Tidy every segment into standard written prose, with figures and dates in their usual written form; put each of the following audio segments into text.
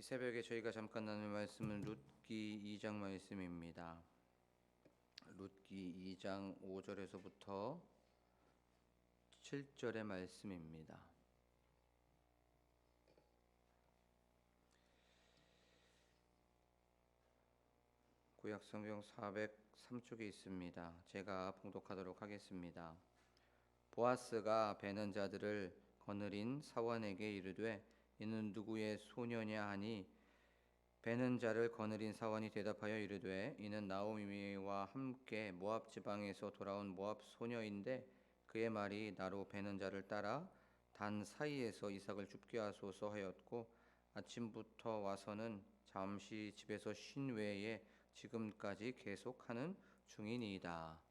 이 새벽에 저희가 잠깐 나눌 말씀은 룻기 2장 말씀입니다. 룻기 2장 5절에서부터 7절의 말씀입니다. 구약성경 403쪽에 있습니다. 제가 봉독하도록 하겠습니다. 보아스가 베는 자들을 거느린 사원에게 이르되 이는 누구의 소녀냐 하니 베는 자를 거느린 사원이 대답하여 이르되 이는 나오미와 함께 모압 지방에서 돌아온 모압 소녀인데 그의 말이 나로 베는 자를 따라 단 사이에서 이삭을 죽게 하소서 하였고 아침부터 와서는 잠시 집에서 쉰 외에 지금까지 계속하는 중이니이다.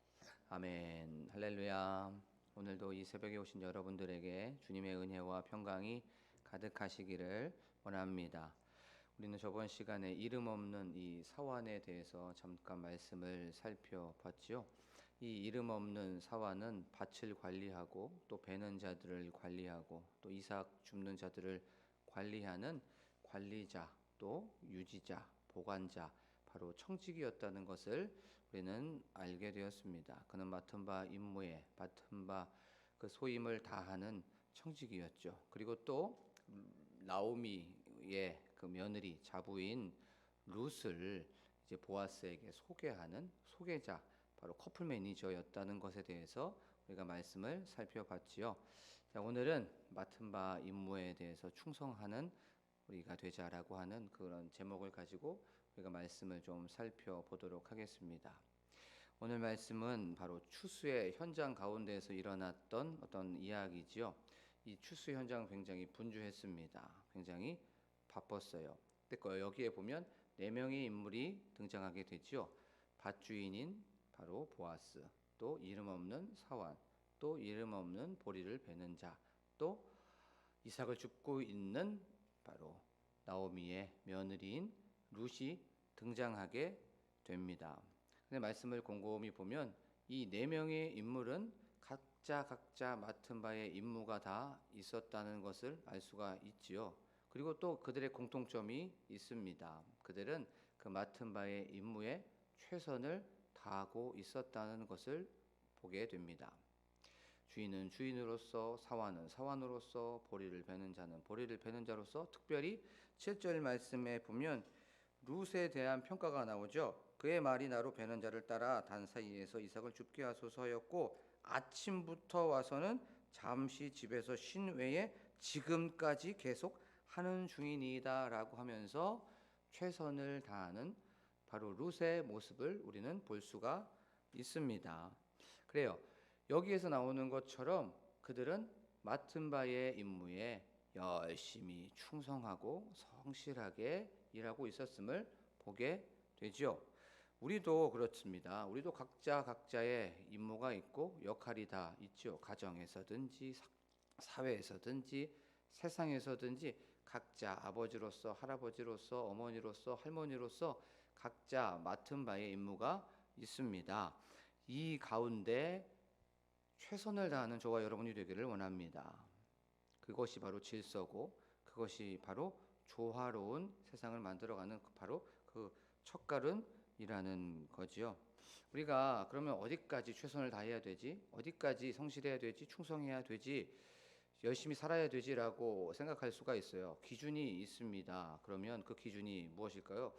아멘. 할렐루야. 오늘도 이 새벽에 오신 여러분들에게 주님의 은혜와 평강이 가득하시기를 원합니다. 우리는 저번 시간에 이름 없는 이 사환에 대해서 잠깐 말씀을 살펴봤지요. 이 이름 없는 사환은 밭을 관리하고 또 베는 자들을 관리하고 또 이삭 줍는 자들을 관리하는 관리자 또 유지자 보관자 바로 청지기였다는 것을 우리는 알게 되었습니다. 그는 맡은 바 임무에 맡은 바 그 소임을 다하는 청지기였죠. 그리고 또 나오미의 그 며느리 자부인 룻을 이제 보아스에게 소개하는 소개자 바로 커플 매니저였다는 것에 대해서 우리가 말씀을 살펴봤지요. 자, 오늘은 맡은 바 임무에 대해서 충성하는 우리가 되자라고 하는 그런 제목을 가지고 우리가 말씀을 좀 살펴보도록 하겠습니다. 오늘 말씀은 바로 추수의 현장 가운데에서 일어났던 어떤 이야기지요. 이 추수 현장 굉장히 분주했습니다. 굉장히 바빴어요. 근데 여기에 보면 네 명의 인물이 등장하게 되지요. 밭주인인 바로 보아스, 또 이름 없는 사환, 또 이름 없는 보리를 베는 자, 또 이삭을 줍고 있는 바로 나오미의 며느리인 룻이 등장하게 됩니다. 근데 말씀을 곰곰이 보면 이 네 명의 인물은 각자 맡은 바의 임무가 다 있었다는 것을 알 수가 있지요. 그리고 또 그들의 공통점이 있습니다. 그들은 그 맡은 바의 임무에 최선을 다하고 있었다는 것을 보게 됩니다. 주인은 주인으로서, 사환은 사환으로서, 보리를 베는 자는 보리를 베는 자로서, 특별히 7절 말씀에 보면 룻에 대한 평가가 나오죠. 그의 말이 나로 베는 자를 따라 단 사이에서 이삭을 줍게 하소서였고 아침부터 와서는 잠시 집에서 쉰 외에 지금까지 계속 하는 중이니이다라고 하면서 최선을 다하는 바로 룻의 모습을 우리는 볼 수가 있습니다. 그래요. 여기에서 나오는 것처럼 그들은 맡은 바의 임무에 열심히 충성하고 성실하게 일하고 있었음을 보게 되죠. 우리도 그렇습니다. 우리도 각자의 임무가 있고 역할이 다 있죠. 가정에서든지 사회에서든지 세상에서든지 각자 아버지로서 할아버지로서 어머니로서 할머니로서 각자 맡은 바의 임무가 있습니다. 이 가운데 최선을 다하는 저와 여러분이 되기를 원합니다. 그것이 바로 질서고 그것이 바로 조화로운 세상을 만들어가는 바로 그 첫걸음이라는 거지요. 우리가 그러면 어디까지 최선을 다해야 되지? 어디까지 성실해야 되지? 충성해야 되지? 열심히 살아야 되지라고 생각할 수가 있어요. 기준이 있습니다. 그러면 그 기준이 무엇일까요?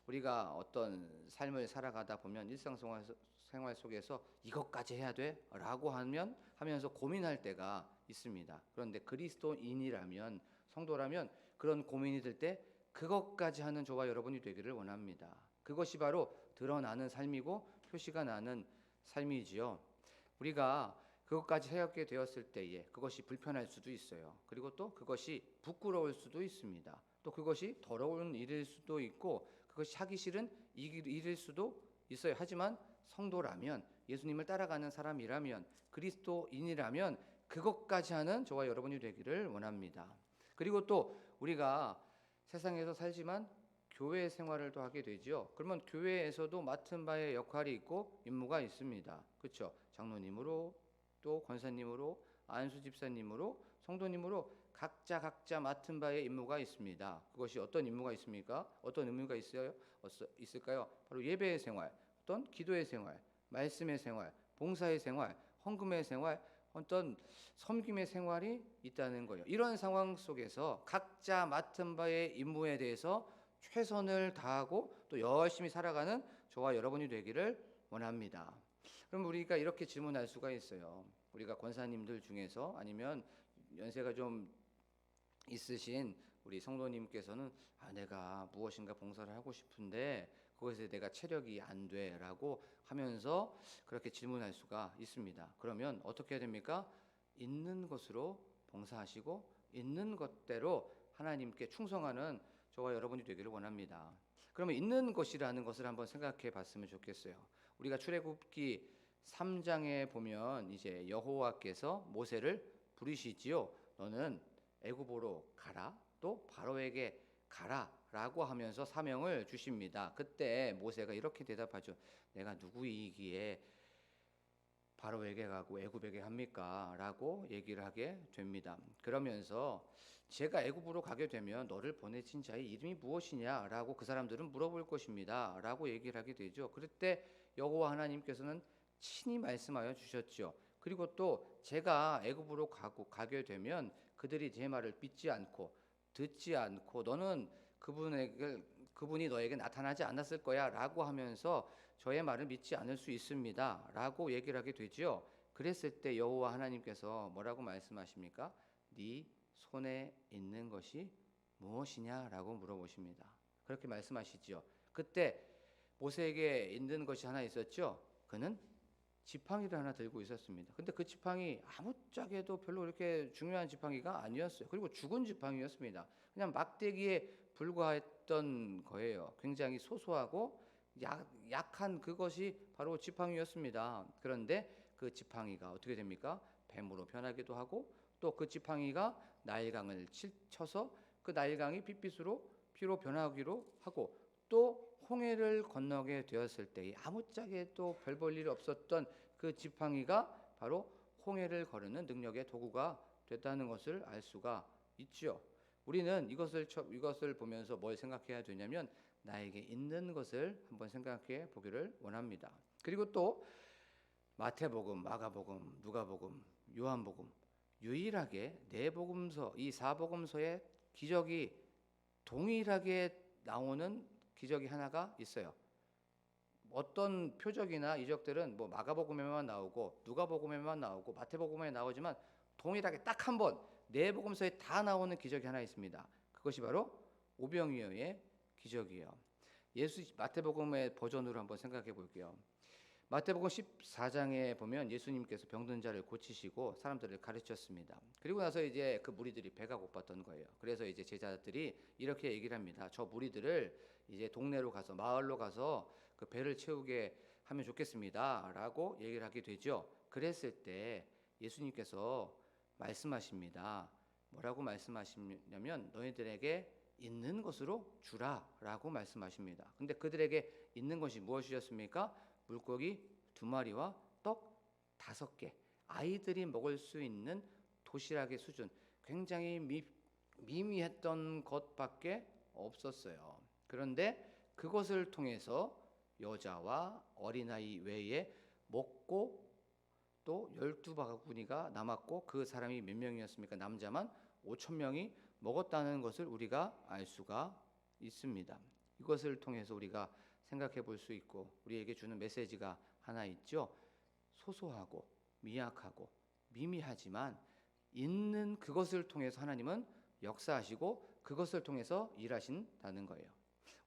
우리가 어떤 삶을 살아가다 보면 일상생활 속에서 이것까지 해야 돼? 라고 하면서 고민할 때가 있습니다. 그런데 그리스도인이라면, 성도라면 그런 고민이 들 때 그것까지 하는 저와 여러분이 되기를 원합니다. 그것이 바로 드러나는 삶이고 표시가 나는 삶이지요. 우리가 그것까지 해왔게 되었을 때에 그것이 불편할 수도 있어요. 그리고 또 그것이 부끄러울 수도 있습니다. 또 그것이 더러운 일일 수도 있고 그것이 하기 싫은 일일 수도 있어요. 하지만 성도라면, 예수님을 따라가는 사람이라면, 그리스도인이라면 그것까지 하는 저와 여러분이 되기를 원합니다. 그리고 또 우리가 세상에서 살지만 교회 생활을 또 하게 되죠. 그러면 교회에서도 맡은 바의 역할이 있고 임무가 있습니다. 그렇죠? 장로님으로 또 권사님으로 안수 집사님으로 성도님으로 각자 맡은 바의 임무가 있습니다. 그것이 어떤 임무가 있습니까? 어떤 의무가 있을까요? 바로 예배의 생활, 어떤 기도의 생활, 말씀의 생활, 봉사의 생활, 헌금의 생활, 어떤 섬김의 생활이 있다는 거예요. 이런 상황 속에서 각자 맡은 바의 임무에 대해서 최선을 다하고 또 열심히 살아가는 저와 여러분이 되기를 원합니다. 그럼 우리가 이렇게 질문할 수가 있어요. 우리가 권사님들 중에서 아니면 연세가 좀 있으신 우리 성도님께서는 내가 무엇인가 봉사를 하고 싶은데 그것에 내가 체력이 안 돼라고 하면서 그렇게 질문할 수가 있습니다. 그러면 어떻게 해야 됩니까? 있는 것으로 봉사하시고 있는 것대로 하나님께 충성하는 저와 여러분이 되기를 원합니다. 그러면 있는 것이라는 것을 한번 생각해 봤으면 좋겠어요. 우리가 출애굽기 3장에 보면 이제 여호와께서 모세를 부르시지요. 너는 애굽으로 가라, 또 바로에게 가라라고 하면서 사명을 주십니다. 그때 모세가 이렇게 대답하죠. 내가 누구이기에 바로에게 가고 애굽에게 합니까? 라고 얘기를 하게 됩니다. 그러면서 제가 애굽으로 가게 되면 너를 보내신 자의 이름이 무엇이냐? 라고 그 사람들은 물어볼 것입니다. 라고 얘기를 하게 되죠. 그럴 때 여호와 하나님께서는 친히 말씀하여 주셨죠. 그리고 또 제가 애굽으로 가게 되면 그들이 제 말을 믿지 않고 듣지 않고 너는 그분이 너에게 나타나지 않았을 거야 라고 하면서 저의 말을 믿지 않을 수 있습니다 라고 얘기를 하게 되죠. 그랬을 때 여호와 하나님께서 뭐라고 말씀하십니까? 네 손에 있는 것이 무엇이냐 라고 물어보십니다. 그렇게 말씀하시지요. 그때 모세에게 있는 것이 하나 있었죠. 그는 지팡이를 하나 들고 있었습니다. 근데 그 지팡이 아무짝에도 별로 이렇게 중요한 지팡이가 아니었어요. 그리고 죽은 지팡이였습니다. 그냥 막대기에 불과했던 거예요. 굉장히 소소하고 약한 그것이 바로 지팡이였습니다. 그런데 그 지팡이가 어떻게 됩니까? 뱀으로 변하기도 하고 또 그 지팡이가 나일강을 쳐서 그 나일강이 피로 변하기로 하고 또 홍해를 건너게 되었을 때 아무짝에도 별 볼 일 없었던 그 지팡이가 바로 홍해를 거르는 능력의 도구가 됐다는 것을 알 수가 있죠. 우리는 이것을 보면서 뭘 생각해야 되냐면 나에게 있는 것을 한번 생각해 보기를 원합니다. 그리고 또 마태복음, 마가복음, 누가복음, 요한복음 유일하게 네 복음서, 이 사복음서의 기적이 동일하게 나오는 기적이 하나가 있어요. 어떤 표적이나 이적들은 뭐 마가복음에만 나오고 누가복음에만 나오고 마태복음에 나오지만 동일하게 딱 한 번 네 복음서에 다 나오는 기적이 하나 있습니다. 그것이 바로 오병이어의 기적이에요. 마태복음의 버전으로 한번 생각해 볼게요. 마태복음 14장에 보면 예수님께서 병든 자를 고치시고 사람들을 가르쳤습니다. 그리고 나서 이제 그 무리들이 배가 고팠던 거예요. 그래서 이제 제자들이 이렇게 얘기를 합니다. 저 무리들을 이제 동네로 가서 마을로 가서 그 배를 채우게 하면 좋겠습니다라고 얘기를 하게 되죠. 그랬을 때 예수님께서 말씀하십니다. 뭐라고 말씀하시냐면 너희들에게 있는 것으로 주라라고 말씀하십니다. 근데 그들에게 있는 것이 무엇이었습니까? 물고기 2마리와 떡 5개. 아이들이 먹을 수 있는 도시락의 수준, 굉장히 미미했던 것밖에 없었어요. 그런데 그것을 통해서 여자와 어린아이 외에 먹고 또 12바구니가 남았고 그 사람이 몇 명이었습니까? 남자만 5,000명이 먹었다는 것을 우리가 알 수가 있습니다. 이것을 통해서 우리가 생각해 볼 수 있고 우리에게 주는 메시지가 하나 있죠. 소소하고 미약하고 미미하지만 있는 그것을 통해서 하나님은 역사하시고 그것을 통해서 일하신다는 거예요.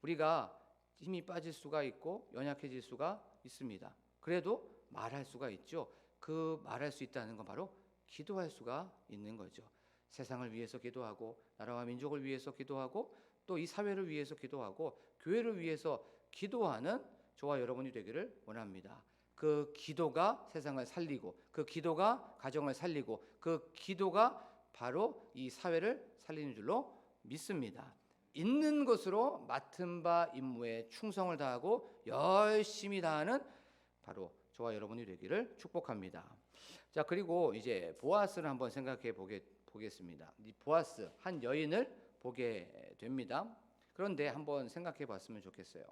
우리가 힘이 빠질 수가 있고 연약해질 수가 있습니다. 그래도 말할 수가 있죠. 그 말할 수 있다는 건 바로 기도할 수가 있는 거죠. 세상을 위해서 기도하고 나라와 민족을 위해서 기도하고 또 이 사회를 위해서 기도하고 교회를 위해서 기도하는 저와 여러분이 되기를 원합니다. 그 기도가 세상을 살리고 그 기도가 가정을 살리고 그 기도가 바로 이 사회를 살리는 줄로 믿습니다. 있는 것으로 맡은 바 임무에 충성을 다하고 열심히 다하는 바로 저와 여러분이 되기를 축복합니다. 자, 그리고 이제 보아스를 한번 생각해 보겠습니다. 이 보아스 한 여인을 보게 됩니다. 그런데 한번 생각해 봤으면 좋겠어요.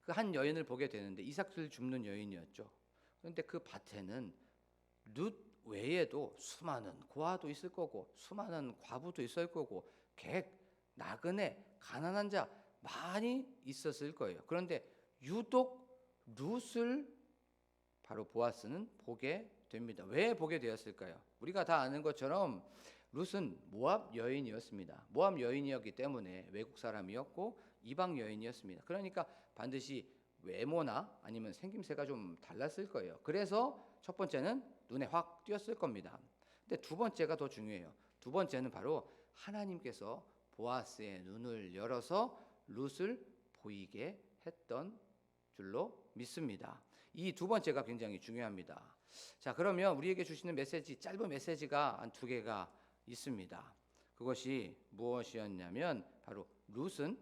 그 한 여인을 보게 되는데 이삭을 줍는 여인이었죠. 그런데 그 밭에는 룻 외에도 수많은 고아도 있을 거고 수많은 과부도 있을 거고 객, 나그네, 가난한 자 많이 있었을 거예요. 그런데 유독 룻을 바로 보아스는 보게 됩니다. 왜 보게 되었을까요? 우리가 다 아는 것처럼 룻은 모압 여인이었습니다. 모압 여인이었기 때문에 외국 사람이었고 이방 여인이었습니다. 그러니까 반드시 외모나 아니면 생김새가 좀 달랐을 거예요. 그래서 첫 번째는 눈에 확 띄었을 겁니다. 근데 두 번째가 더 중요해요. 두 번째는 바로 하나님께서 보아스의 눈을 열어서 룻을 보이게 했던 줄로 믿습니다. 이 두 번째가 굉장히 중요합니다. 자, 그러면 우리에게 주시는 메시지, 짧은 메시지가 한 두 개가 있습니다. 그것이 무엇이었냐면 바로 룻은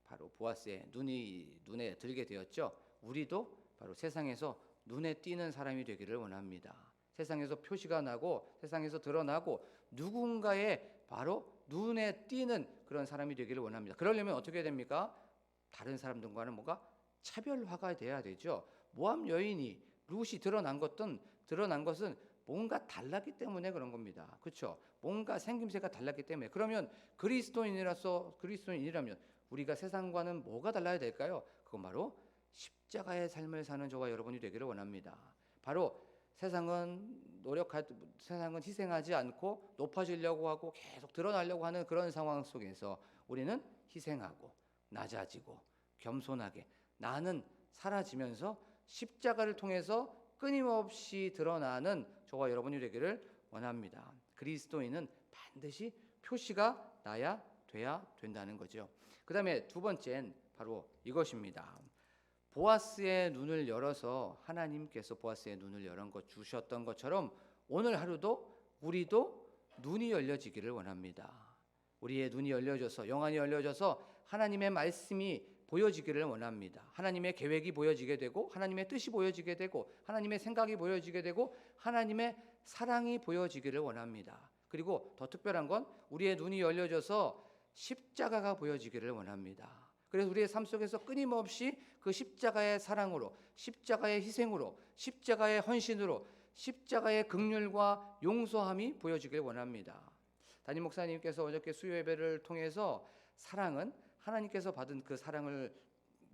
바로 보아스의 눈에 들게 되었죠. 우리도 바로 세상에서 눈에 띄는 사람이 되기를 원합니다. 세상에서 표시가 나고 세상에서 드러나고 누군가의 바로 눈에 띄는 그런 사람이 되기를 원합니다. 그러려면 어떻게 됩니까? 다른 사람들과는 뭔가 차별화가 돼야 되죠. 모압 여인이 룻이 드러난 것은 뭔가 달랐기 때문에 그런 겁니다. 그렇죠? 뭔가 생김새가 달랐기 때문에. 그러면 그리스도인이라면 우리가 세상과는 뭐가 달라야 될까요? 그건 바로 십자가의 삶을 사는 저와 여러분이 되기를 원합니다. 바로 세상은 희생하지 않고 높아지려고 하고 계속 드러나려고 하는 그런 상황 속에서 우리는 희생하고 낮아지고 겸손하게 나는 사라지면서 십자가를 통해서 끊임없이 드러나는 저와 여러분이 되기를 원합니다. 그리스도인은 반드시 표시가 돼야 된다는 거죠. 그 다음에 두 번째는 바로 이것입니다. 보아스의 눈을 열어서 하나님께서 보아스의 눈을 주셨던 것처럼 오늘 하루도 우리도 눈이 열려지기를 원합니다. 우리의 눈이 열려져서 영안이 열려져서 하나님의 말씀이 보여지기를 원합니다. 하나님의 계획이 보여지게 되고 하나님의 뜻이 보여지게 되고 하나님의 생각이 보여지게 되고 하나님의 사랑이 보여지기를 원합니다. 그리고 더 특별한 건 우리의 눈이 열려져서 십자가가 보여지기를 원합니다. 그래서 우리의 삶 속에서 끊임없이 그 십자가의 사랑으로, 십자가의 희생으로, 십자가의 헌신으로, 십자가의 긍휼과 용서함이 보여지길 원합니다. 담임 목사님께서 어저께 수요 예배를 통해서 사랑은 하나님께서 받은 그 사랑을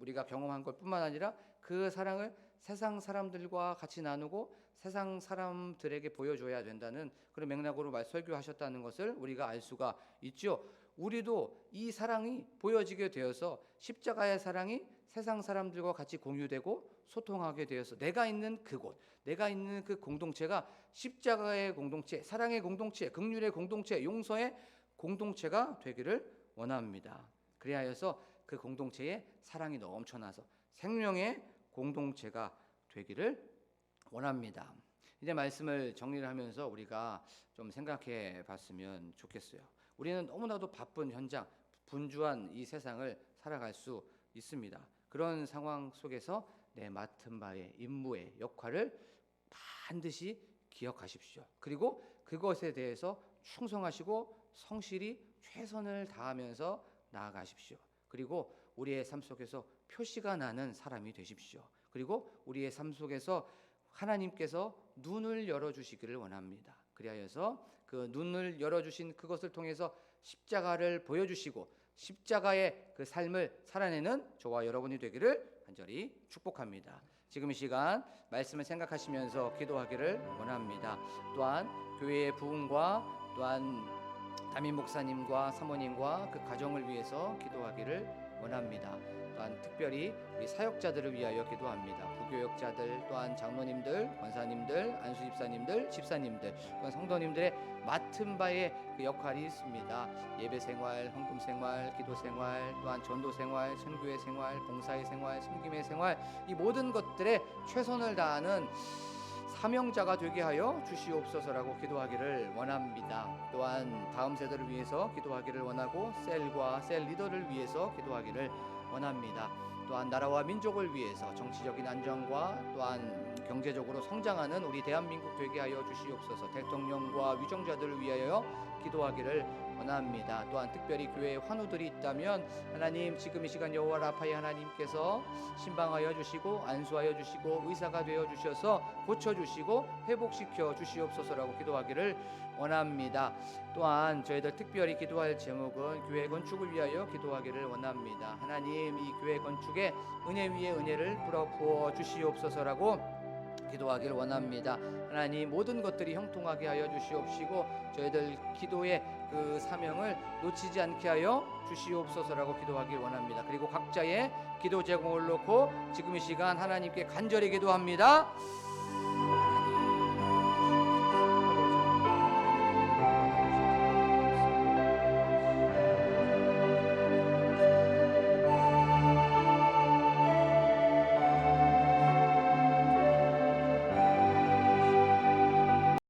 우리가 경험한 것 뿐만 아니라 그 사랑을 세상 사람들과 같이 나누고 세상 사람들에게 보여줘야 된다는 그런 맥락으로 설교하셨다는 것을 우리가 알 수가 있죠. 우리도 이 사랑이 보여지게 되어서 십자가의 사랑이 세상 사람들과 같이 공유되고 소통하게 되어서 내가 있는 그곳, 내가 있는 그 공동체가 십자가의 공동체, 사랑의 공동체, 긍휼의 공동체, 용서의 공동체가 되기를 원합니다. 그리하여서 그 공동체에 사랑이 넘쳐나서 생명의 공동체가 되기를 원합니다. 이제 말씀을 정리를 하면서 우리가 좀 생각해 봤으면 좋겠어요. 우리는 너무나도 바쁜 현장, 분주한 이 세상을 살아갈 수 있습니다. 그런 상황 속에서 내 맡은 바의 임무의 역할을 반드시 기억하십시오. 그리고 그것에 대해서 충성하시고 성실히 최선을 다하면서 나아가십시오. 그리고 우리의 삶 속에서 표시가 나는 사람이 되십시오. 그리고 우리의 삶 속에서 하나님께서 눈을 열어주시기를 원합니다. 그리하여서 그 눈을 열어주신 그것을 통해서 십자가를 보여주시고 십자가의 그 삶을 살아내는 저와 여러분이 되기를 간절히 축복합니다. 지금 이 시간 말씀을 생각하시면서 기도하기를 원합니다. 또한 교회의 부흥과 또한 담임 목사님과 사모님과 그 가정을 위해서 기도하기를 원합니다. 또한 특별히 우리 사역자들을 위하여 기도합니다. 부교역자들, 또한 장로님들, 권사님들, 안수집사님들, 집사님들, 또한 성도님들의 맡은 바의 그 역할이 있습니다. 예배 생활, 헌금 생활, 기도 생활, 또한 전도 생활, 선교의 생활, 봉사의 생활, 섬김의 생활, 이 모든 것들에 최선을 다하는 사명자가 되게 하여 주시옵소서라고 기도하기를 원합니다. 또한 다음 세대를 위해서 기도하기를 원하고 셀과 셀 리더를 위해서 기도하기를 원합니다. 또한 나라와 민족을 위해서 정치적인 안정과 또한 경제적으로 성장하는 우리 대한민국 되게 하여 주시옵소서. 대통령과 위정자들을 위하여 기도하기를 원합니다. 또한 특별히 교회에 환우들이 있다면 하나님 지금 이 시간 여호와 라파의 하나님께서 신방하여 주시고 안수하여 주시고 의사가 되어 주셔서 고쳐 주시고 회복시켜 주시옵소서라고 기도하기를 원합니다. 또한 저희들 특별히 기도할 제목은 교회 건축을 위하여 기도하기를 원합니다. 하나님 이 교회 건축에 은혜 위에 은혜를 부어 주시옵소서라고 기도하기를 원합니다. 하나님 모든 것들이 형통하게 하여 주시옵시고 저희들 기도의 그 사명을 놓치지 않게 하여 주시옵소서라고 기도하기를 원합니다. 그리고 각자의 기도 제목을 놓고 지금 이 시간 하나님께 간절히 기도합니다.